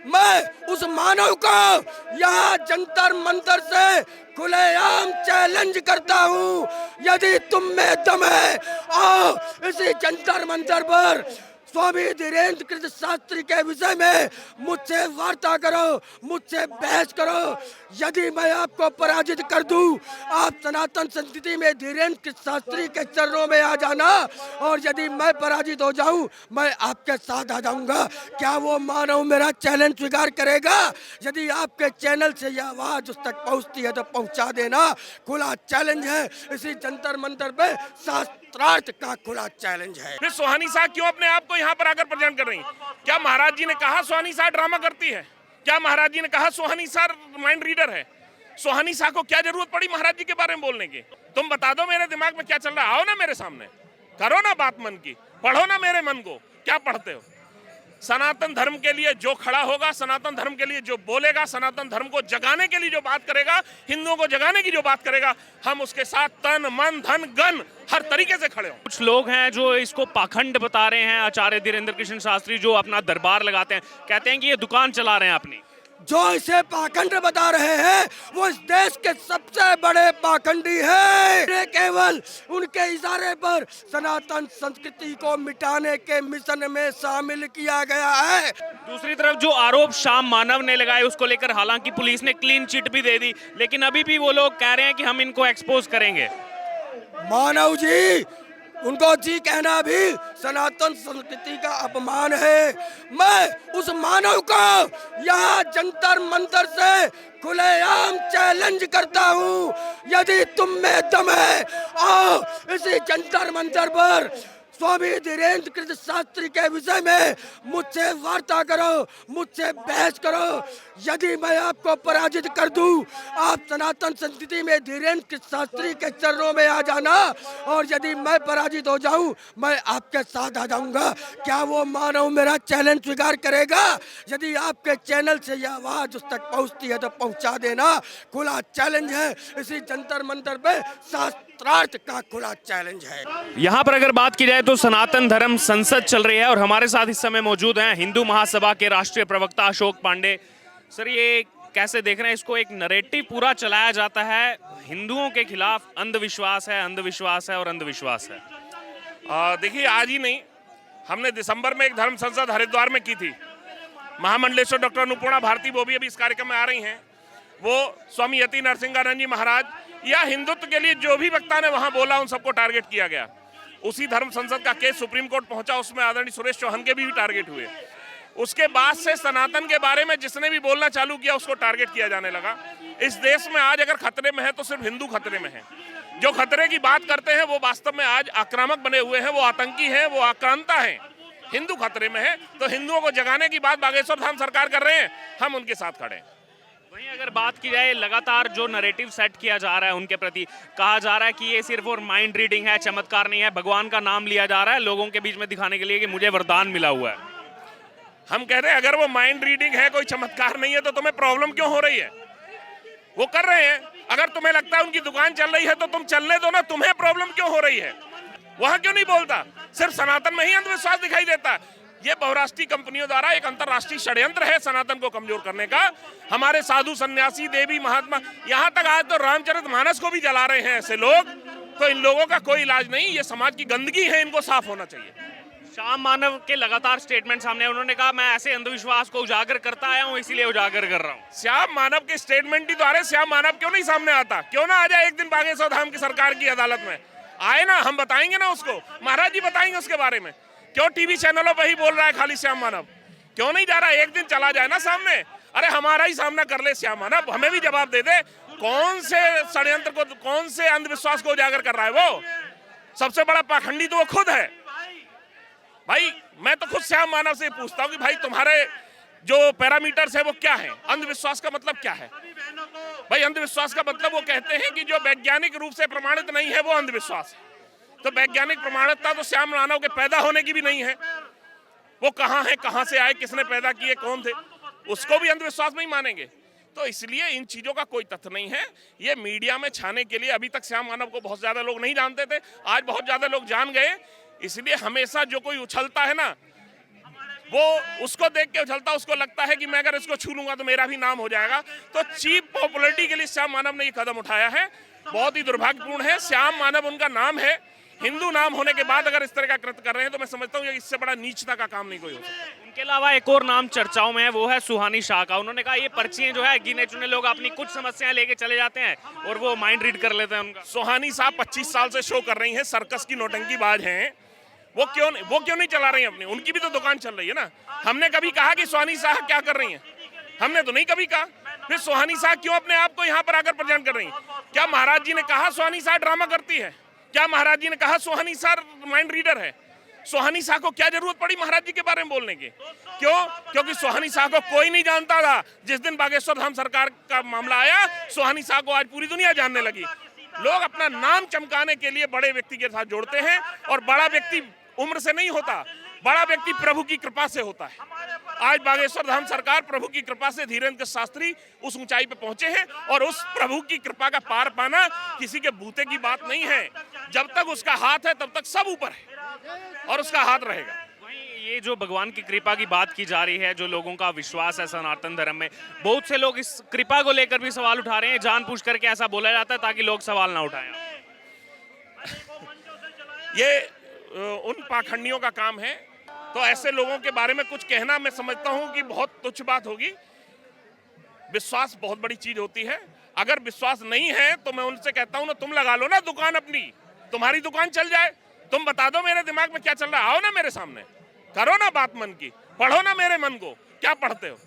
मैं उस मानव को यहाँ जंतर मंतर से खुलेआम चैलेंज करता हूँ। यदि तुम में दम है, आओ इसी जंतर मंतर पर स्वामी धीरेन्द्र कृष्ण शास्त्री के विषय में मुझसे वार्ता करो, मुझसे बहस करो। यदि मैं आपको पराजित कर दूं, आप सनातन संस्कृति में धीरेन्द्र कृष्ण शास्त्री के चरणों में आ जाना, और यदि मैं पराजित हो जाऊं, मैं आपके साथ आ जाऊंगा। क्या वो मानव मेरा चैलेंज स्वीकार करेगा? यदि आपके चैनल से यह आवाज उस तक पहुंचती है तो पहुंचा देना। खुला चैलेंज है, इसी जंतर मंतर पे शास्त्रार्थ का खुला चैलेंज है। फिर सुहानी शाह क्यों अपने आप को यहाँ पर आकर प्रेजेंट कर रही? क्या महाराज जी ने कहा सुहानी शाह ड्रामा करती है? क्या महाराज जी ने कहा सुहानी शाह माइंड रीडर है? सुहानी शाह को क्या जरूरत पड़ी महाराज जी के बारे में बोलने की? तुम बता दो मेरे दिमाग में क्या चल रहा है। आओ ना मेरे सामने, करो ना बात मन की, पढ़ो ना मेरे मन को। क्या पढ़ते हो? सनातन धर्म के लिए जो खड़ा होगा, सनातन धर्म के लिए जो बोलेगा, सनातन धर्म को जगाने के लिए जो बात करेगा, हिंदुओं को जगाने की जो बात करेगा, हम उसके साथ तन मन धन गन हर तरीके से खड़े हो। कुछ लोग हैं जो इसको पाखंड बता रहे हैं। आचार्य धीरेन्द्र कृष्ण शास्त्री जो अपना दरबार लगाते हैं, कहते हैं कि ये दुकान चला रहे हैं अपनी। जो इसे पाखंड बता रहे हैं वो इस देश के सबसे बड़े पाखंडी हैं। ये केवल उनके इशारे पर सनातन संस्कृति को मिटाने के मिशन में शामिल किया गया है। दूसरी तरफ जो आरोप श्याम मानव ने लगाए उसको लेकर हालांकि पुलिस ने क्लीन चिट भी दे दी, लेकिन अभी भी वो लोग कह रहे हैं कि हम इनको एक्सपोज करेंगे। मानव जी, उनको जी कहना भी सनातन संस्कृति का अपमान है। मैं उस मानव को यहाँ जंतर मंतर से खुलेआम चैलेंज करता हूँ। यदि तुम में दम है, आओ इसी जंतर मंतर पर स्वामी धीरेन्द्र कृष्ण शास्त्री के विषय में मुझसे वार्ता करो, मुझसे बहस करो। यदि मैं आपको पराजित कर दूं, आप सनातन संस्कृति में धीरेन्द्र कृष्ण शास्त्री के चरणों में आ जाना, और यदि मैं पराजित हो जाऊं, मैं आपके साथ आ जाऊंगा। क्या वो मानव मेरा चैलेंज स्वीकार करेगा? यदि आपके चैनल से यह आवाज उस तक पहुंचती है तो पहुंचा देना। खुला चैलेंज है, इसी जंतर मंतर पे शास्त्रार्थ का खुला चैलेंज है। यहाँ पर अगर बात की जाए तो सनातन धर्म संसद चल रही है और हमारे साथ इस समय मौजूद हैं हिंदू महासभा के राष्ट्रीय प्रवक्ता अशोक पांडे। सर, ये कैसे देख रहे हैं इसको? एक नरेटिव पूरा चलाया जाता है हिंदुओं के खिलाफ, अंधविश्वास है, अंधविश्वास है और अंधविश्वास है। देखिए, आज ही नहीं, हमने दिसंबर में एक धर्म संसद हरिद्वार में की थी। महामंडलेश्वर डॉक्टर अनुपूर्णा भारती वो भी अभी इस कार्यक्रम में आ रही हैं। वो स्वामी यति नरसिंहानंद जी महाराज या हिंदुत्व के लिए जो भी वक्ता ने वहां बोला उन सबको टारगेट किया गया। उसी धर्म संसद का केस सुप्रीम कोर्ट पहुंचा, उसमें आदरणीय सुरेश चौहान के भी टारगेट हुए। उसके बाद से सनातन के बारे में जिसने भी बोलना चालू किया उसको टारगेट किया जाने लगा। इस देश में आज अगर खतरे में है तो सिर्फ हिंदू खतरे में है। जो खतरे की बात करते हैं वो वास्तव में आज आक्रामक बने हुए हैं, वो आतंकी हैं, वो आक्रांता हैं। हिंदू खतरे में है तो हिंदुओं को जगाने की बात बागेश्वर धाम सरकार कर रहे हैं, हम उनके साथ खड़े हैं। वहीं अगर बात की जाए, लगातार जो नैरेटिव सेट किया जा रहा है उनके प्रति, कहा जा रहा है कि ये सिर्फ और माइंड रीडिंग है, चमत्कार नहीं है। भगवान का नाम लिया जा रहा है लोगों के बीच में दिखाने के लिए कि मुझे वरदान मिला हुआ है। हम कह रहे हैं अगर वो माइंड रीडिंग है, कोई चमत्कार नहीं है, तो तुम्हें प्रॉब्लम क्यों हो रही है? वो कर रहे हैं। अगर तुम्हें लगता है उनकी दुकान चल रही है तो तुम चलने दो ना, तुम्हें प्रॉब्लम क्यों हो रही है? वहां क्यों नहीं बोलता? सिर्फ सनातन में ही अंधविश्वास दिखाई देता है। ये बहुराष्ट्रीय कंपनियों द्वारा एक अंतरराष्ट्रीय षड्यंत्र है सनातन को कमजोर करने का। हमारे साधु सन्यासी, देवी, महात्मा, यहाँ तक आज तो रामचरितमानस को भी जला रहे हैं ऐसे लोग। तो इन लोगों का कोई इलाज नहीं, ये समाज की गंदगी है, इनको साफ होना चाहिए। श्याम मानव के लगातार स्टेटमेंट सामने, उन्होंने कहा मैं ऐसे अंधविश्वास को उजागर करता आया हूं, इसीलिए उजागर कर रहा हूं। श्याम मानव के स्टेटमेंट ही तो आ रहे। श्याम मानव क्यों नहीं सामने आता? क्यों ना आ जाए एक दिन बागेश्वर धाम की सरकार की अदालत में? आए ना, हम बताएंगे ना उसको, महाराज जी बताएंगे उसके बारे में। क्यों टीवी चैनलों पर ही बोल रहा है खाली श्याम मानव? क्यों नहीं जा रहा? एक दिन चला जाए ना सामने। अरे हमारा ही सामना कर ले श्याम मानव, हमें भी जवाब दे दे। कौन से षड्यंत्र को, कौन से अंधविश्वास को उजागर कर रहा है वो? सबसे बड़ा पाखंडी तो वो खुद है। भाई मैं तो खुद श्याम मानव से पूछता हूँ कि भाई तुम्हारे जो पैरामीटर्स है वो क्या है? अंधविश्वास का मतलब क्या है? भाई अंधविश्वास का मतलब वो कहते हैं कि जो वैज्ञानिक रूप से प्रमाणित नहीं है वो अंधविश्वास है। तो वैज्ञानिक प्रमाणिकता तो श्याम मानव के पैदा होने की भी नहीं है। वो कहाँ है, कहाँ से आए, किसने पैदा किए, कौन थे, उसको भी अंधविश्वास नहीं मानेंगे। तो इसलिए इन चीजों का कोई तथ्य नहीं है। ये मीडिया में छाने के लिए, अभी तक श्याम मानव को बहुत ज्यादा लोग नहीं जानते थे, आज बहुत ज्यादा लोग जान गए। इसलिए हमेशा जो कोई उछलता है ना, वो उसको देख के उछलता, उसको लगता है कि मैं अगर इसको छू लूंगा तो मेरा भी नाम हो जाएगा। तो चीप पॉपुलरिटी के लिए श्याम मानव ने ये कदम उठाया है, बहुत ही दुर्भाग्यपूर्ण है। श्याम मानव उनका नाम है, हिंदू नाम होने के बाद अगर इस तरह का कृत्य कर रहे हैं तो मैं समझता हूँ कि इससे बड़ा नीचता का काम नहीं कोई हो सकता। उनके अलावा एक और नाम चर्चाओं में है, वो है सुहानी शाह का। उन्होंने कहा ये पर्चियां जो है गिने चुने लोग अपनी कुछ समस्याएं लेके चले जाते हैं और वो माइंड रीड कर लेते हैं उनका। सुहानी साहब 25 साल से शो कर रही हैं, सर्कस की नौटंकीबाज हैं। वो क्यों नहीं चला रही हैं अपनी? उनकी भी तो दुकान चल रही है ना। हमने कभी कहा कि सुहानी शाह क्या कर रही हैं? हमने तो नहीं कभी कहा। फिर सुहानी शाह क्यों अपने आप को यहाँ पर आकर प्रेजेंट कर रही हैं? क्या महाराज जी ने कहा सुहानी शाह ड्रामा करती है? क्या महाराज जी ने कहा सुहानी शाह माइंड रीडर है? सुहानी शाह को क्या जरूरत पड़ी महाराज जी के बारे में बोलने की? क्यों? क्योंकि सुहानी शाह को कोई नहीं जानता था। जिस दिन बागेश्वर धाम सरकार का मामला आया, सुहानी शाह को आज पूरी दुनिया जानने लगी। लोग अपना नाम चमकाने के लिए बड़े व्यक्ति के साथ जोड़ते हैं, और बड़ा व्यक्ति उम्र से नहीं होता, बड़ा व्यक्ति प्रभु की कृपा से होता है। आज बागेश्वर धाम सरकार प्रभु की कृपा से धीरेन्द्र शास्त्री उस ऊंचाई पे पहुंचे हैं, और उस प्रभु की कृपा का पार पाना किसी के बूते की बात नहीं है। जब तक उसका हाथ है तब तक सब ऊपर है, और उसका हाथ रहेगा। ये जो भगवान की कृपा की बात की जा रही है, जो लोगों का विश्वास है सनातन धर्म में, बहुत से लोग इस कृपा को लेकर भी सवाल उठा रहे हैं। जानबूझ करके ऐसा बोला जाता है ताकि लोग सवाल ना उठाएं। ये उन पाखंडियों का काम है। तो ऐसे लोगों के बारे में कुछ कहना मैं समझता हूं कि बहुत तुच्छ बात होगी। विश्वास बहुत बड़ी चीज होती है। अगर विश्वास नहीं है तो मैं उनसे कहता हूं ना, तुम लगा लो ना दुकान अपनी, तुम्हारी दुकान चल जाए। तुम बता दो मेरे दिमाग में क्या चल रहा है, आओ ना मेरे सामने, करो ना बात मन की, पढ़ो ना मेरे मन को, क्या पढ़ते हो?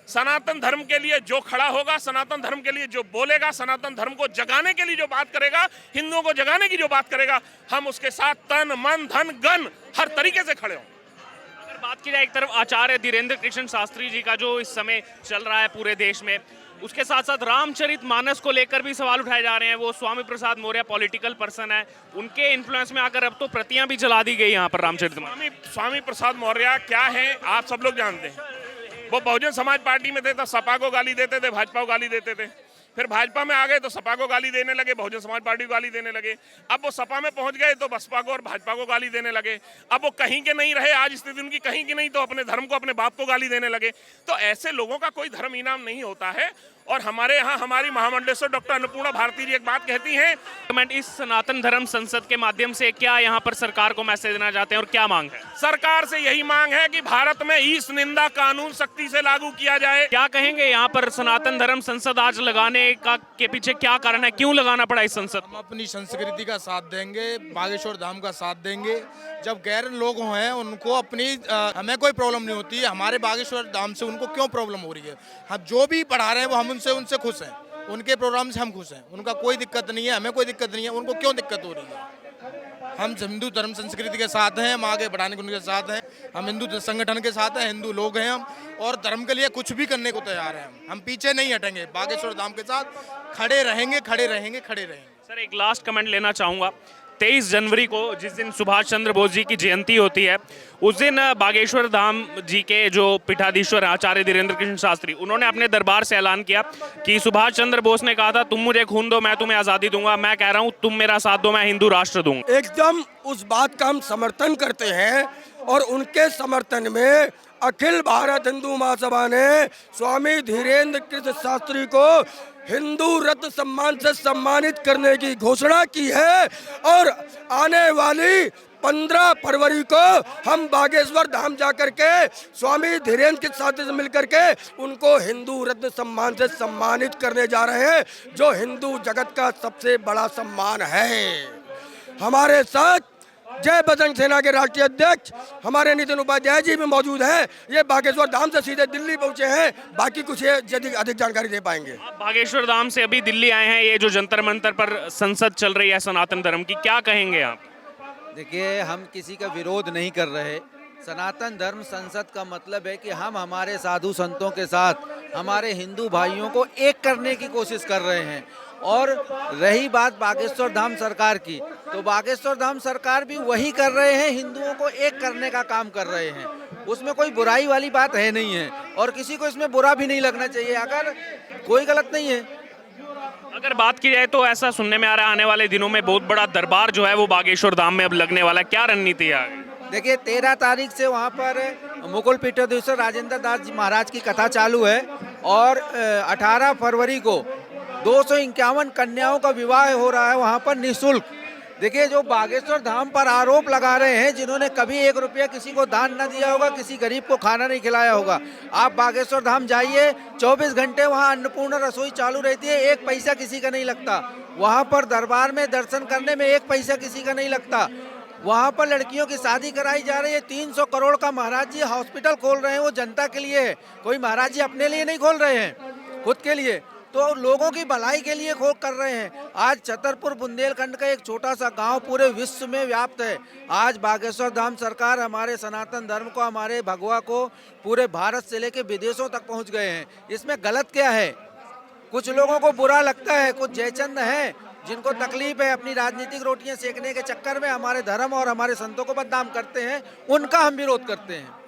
सनातन धर्म के लिए जो खड़ा होगा, सनातन धर्म के लिए जो बोलेगा, सनातन धर्म को जगाने के लिए जो बात करेगा, हिंदुओं को जगाने की जो बात करेगा, हम उसके साथ तन मन धन गन हर तरीके से खड़े हों। अगर बात की जाए एक तरफ आचार्य धीरेन्द्र कृष्ण शास्त्री जी का जो इस समय चल रहा है पूरे देश में, उसके साथ साथ रामचरित मानस को लेकर भी सवाल उठाए जा रहे हैं। वो स्वामी प्रसाद मौर्य पॉलिटिकल पर्सन है, उनके इन्फ्लुएंस में आकर अब तो प्रतियां भी जला दी गई यहाँ पर रामचरित मानस। स्वामी प्रसाद मौर्य क्या है आप सब लोग जानते हैं। वो बहुजन समाज पार्टी में थे तो सपा को गाली देते थे, भाजपा को गाली देते थे। फिर भाजपा में आ गए तो सपा को गाली देने लगे, बहुजन समाज पार्टी को गाली देने लगे। अब वो सपा में पहुंच गए तो बसपा को और भाजपा को गाली देने लगे। अब वो कहीं के नहीं रहे, आज स्थिति उनकी कहीं की नहीं, तो अपने धर्म को, अपने बाप को गाली देने लगे। तो ऐसे लोगों का कोई धर्म इनाम नहीं होता है। और हमारे यहाँ हमारी महामंडलेश्वर डॉक्टर अन्नपूर्णा भारती जी एक बात कहती हैं, इस सनातन धर्म संसद के माध्यम से क्या यहाँ पर सरकार को मैसेज देना चाहते हैं और क्या मांग है? सरकार से यही मांग है कि भारत में ईश निंदा कानून सख्ती से लागू किया जाए। क्या कहेंगे यहाँ पर सनातन धर्म संसद आज लगाने का के पीछे क्या कारण है, क्यों लगाना पड़ा इस संसद? हम अपनी संस्कृति का साथ देंगे, बागेश्वर धाम का साथ देंगे। जब गैर लोग हैं उनको अपनी हमें कोई प्रॉब्लम नहीं होती है, हमारे बागेश्वर धाम से उनको क्यों प्रॉब्लम हो रही है? हम जो भी पढ़ा रहे हैं वो हम उनसे खुश हैं, उनके प्रोग्राम से हम खुश हैं, उनका कोई दिक्कत नहीं है, हमें कोई दिक्कत नहीं है। उनको क्यों दिक्कत हो रही है? हम हिंदू धर्म संस्कृति के साथ हैं, हम आगे बढ़ाने के उनके साथ हैं, हम हिंदू संगठन के साथ हैं, हिंदू लोग हैं हम, और धर्म के लिए कुछ भी करने को तैयार हैं। हम पीछे नहीं हटेंगे, बागेश्वर धाम के साथ खड़े रहेंगे, खड़े रहेंगे, खड़े रहेंगे। सर एक लास्ट कमेंट लेना चाहूँगा। 23 जनवरी को जिस दिन सुभाष चंद्र बोस जी की जयंती होती है, उस दिन बागेश्वर धाम जी के जो पीठाधीश्वर आचार्य धीरेन्द्र कृष्ण शास्त्री, उन्होंने अपने दरबार से ऐलान किया कि सुभाष चंद्र बोस ने कहा था तुम मुझे खून दो मैं तुम्हें आज़ादी दूंगा, मैं कह रहा हूँ तुम मेरा साथ दो मैं हिंदू राष्ट्र दूंगा। एकदम उस बात का हम समर्थन करते हैं, और उनके समर्थन में अखिल भारत हिंदू महासभा ने स्वामी धीरेन्द्र कृष्ण शास्त्री को हिंदू रत्न सम्मान से सम्मानित करने की घोषणा की है। और आने वाली 15 फरवरी को हम बागेश्वर धाम जाकर के स्वामी धीरेन्द्र कृष्ण शास्त्री से मिलकर के उनको हिंदू रत्न सम्मान से सम्मानित करने जा रहे हैं, जो हिंदू जगत का सबसे बड़ा सम्मान है। हमारे साथ जय बजरंग सेना के राष्ट्रीय अध्यक्ष हमारे नितिन उपाध्याय जी भी मौजूद हैं। ये बागेश्वर धाम से सीधे दिल्ली पहुंचे हैं, बाकी कुछ ये अधिक जानकारी दे पाएंगे। आप बागेश्वर धाम से अभी दिल्ली आए हैं, ये जो जंतर मंतर पर संसद चल रही है सनातन धर्म की, क्या कहेंगे आप? देखिए, हम किसी का विरोध नहीं कर रहे। सनातन धर्म संसद का मतलब है कि हम हमारे साधु संतों के साथ हमारे हिंदू भाइयों को एक करने की कोशिश कर रहे हैं। और रही बात बागेश्वर धाम सरकार की, तो बागेश्वर धाम सरकार भी वही कर रहे हैं, हिंदुओं को एक करने का काम कर रहे हैं। उसमें कोई बुराई वाली बात है नहीं है, और किसी को इसमें बुरा भी नहीं लगना चाहिए, अगर कोई गलत नहीं है। अगर बात की जाए तो ऐसा सुनने में आ रहा है आने वाले दिनों में बहुत बड़ा दरबार जो है वो बागेश्वर धाम में अब लगने वाला है, क्या रणनीति है? देखिए, 13 तारीख से वहाँ पर मुकुल पीठाधीश्वर राजेंद्र दास जी महाराज की कथा चालू है और 18 फरवरी को 251 कन्याओं का विवाह हो रहा है वहाँ पर निःशुल्क। देखिए, जो बागेश्वर धाम पर आरोप लगा रहे हैं, जिन्होंने कभी 1 रुपया किसी को दान न दिया होगा, किसी गरीब को खाना नहीं खिलाया होगा, आप बागेश्वर धाम जाइए, 24 घंटे वहाँ अन्नपूर्णा रसोई चालू रहती है, 1 पैसा किसी का नहीं लगता। वहाँ पर दरबार में दर्शन करने में 1 पैसा किसी का नहीं लगता। वहाँ पर लड़कियों की शादी कराई जा रही है। 300 करोड़ का महाराज जी हॉस्पिटल खोल रहे हैं, वो जनता के लिए है। कोई महाराज जी अपने लिए नहीं खोल रहे हैं, खुद के लिए, तो लोगों की भलाई के लिए खोज कर रहे हैं। आज छतरपुर बुंदेलखंड का एक छोटा सा गांव पूरे विश्व में व्याप्त है। आज बागेश्वर धाम सरकार हमारे सनातन धर्म को, हमारे भगवा को पूरे भारत से लेकर विदेशों तक पहुंच गए हैं। इसमें गलत क्या है? कुछ लोगों को बुरा लगता है, कुछ जयचंद हैं जिनको तकलीफ है, अपनी राजनीतिक रोटियां सेकने के चक्कर में हमारे धर्म और हमारे संतों को बदनाम करते हैं, उनका हम विरोध करते हैं।